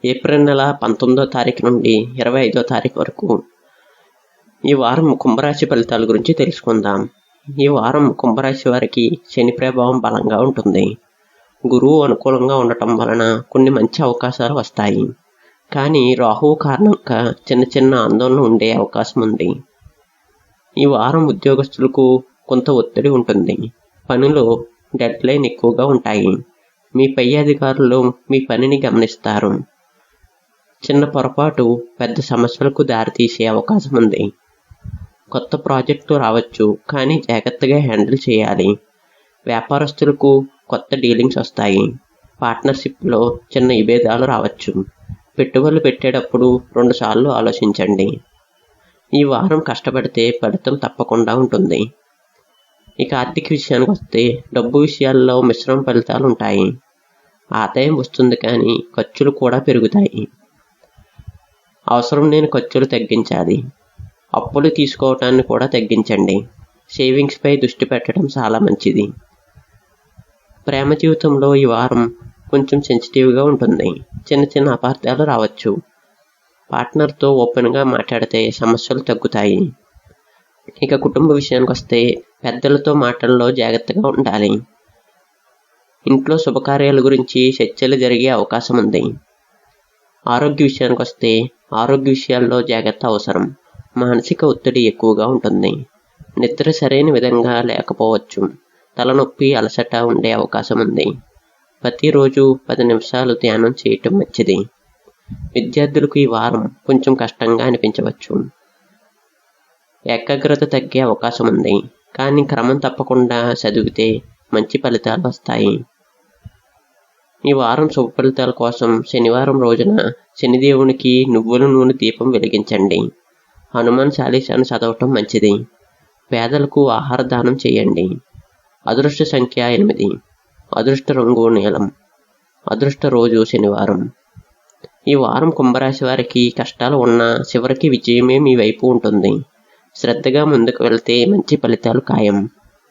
April నెల 19వ తారీఖు నుండి 25వ తారీఖు వరకు ఈ వారం కుంభరాశి ఫలితాల గురించి తెలుసుకుందాం. ఈ వారం కుంభరాశి వారికి శని ప్రభావం బలంగా ఉంటుంది. గురువు అనుకూలంగా ఉండటం వలన కొన్ని మంచి అవకాశాలు వస్తాయి. కానీ రాహువు కారణంగా చిన్న ఆందోళన ఉండే అవకాశం ఉంది. ఈ వారం ఉద్యోగస్తులకు కొంత ఒత్తిడి ఉంటుంది. పనిలో డెడ్ లైన్ ఎక్కువగా ఉంటాయి. మీ పై అధికారులు మీ పనిని గమనిస్తారు. చిన్న పొరపాటు పెద్ద సమస్యలకు దారితీసే అవకాశం ఉంది. కొత్త ప్రాజెక్టు రావచ్చు, కానీ జాగ్రత్తగా హ్యాండిల్ చేయాలి. వ్యాపారస్తులకు కొత్త డీలింగ్స్ వస్తాయి. పార్ట్నర్షిప్లో చిన్న విభేదాలు రావచ్చు. పెట్టుబడులు పెట్టేటప్పుడు 2 సార్లు ఆలోచించండి. ఈ వారం కష్టపడితే ఫలితం తప్పకుండా ఉంటుంది. ఇక ఆర్థిక విషయానికి వస్తే డబ్బు విషయాల్లో మిశ్రమ ఫలితాలు ఉంటాయి. ఆదాయం వస్తుంది, కానీ ఖర్చులు కూడా పెరుగుతాయి. అవసరం లేని ఖర్చులు తగ్గించాలి. అప్పులు తీసుకోవటాన్ని కూడా తగ్గించండి. సేవింగ్స్పై దృష్టి పెట్టడం చాలా మంచిది. ప్రేమ జీవితంలో ఈ వారం కొంచెం సెన్సిటివ్గా ఉంటుంది. చిన్న అపార్థాలు రావచ్చు. పార్ట్నర్తో ఓపెన్గా మాట్లాడితే సమస్యలు తగ్గుతాయి. ఇక కుటుంబ విషయానికి వస్తే పెద్దలతో మాటల్లో జాగ్రత్తగా ఉండాలి. ఇంట్లో శుభకార్యాల గురించి చర్చలు జరిగే అవకాశం ఉంది. ఆరోగ్య విషయానికి వస్తే ఆరోగ్య విషయాల్లో జాగ్రత్త అవసరం. మానసిక ఒత్తిడి ఎక్కువగా ఉంటుంది. నిద్ర సరైన విధంగా లేకపోవచ్చు. తలనొప్పి, అలసట ఉండే అవకాశం ఉంది. ప్రతిరోజు 10 నిమిషాలు ధ్యానం చేయటం మంచిది. విద్యార్థులకు ఈ వారం కొంచెం కష్టంగా అనిపించవచ్చు. ఏకాగ్రత తగ్గే అవకాశం ఉంది, కానీ క్రమం తప్పకుండా చదివితే మంచి ఫలితాలు వస్తాయి. ఈ వారం శుభ ఫలితాల కోసం శనివారం రోజున శనిదేవునికి నువ్వుల నూనె దీపం వెలిగించండి. హనుమాన్ చాలీసాను చదవటం మంచిది. పేదలకు ఆహార దానం చేయండి. అదృష్ట సంఖ్య 8. అదృష్ట రంగు నీలం. అదృష్ట రోజు శనివారం. ఈ వారం కుంభరాశి వారికి కష్టాలు ఉన్నా చివరికి విజయమే మీ వైపు ఉంటుంది. శ్రద్ధగా ముందుకు వెళ్తే మంచి ఫలితాలు ఖాయం.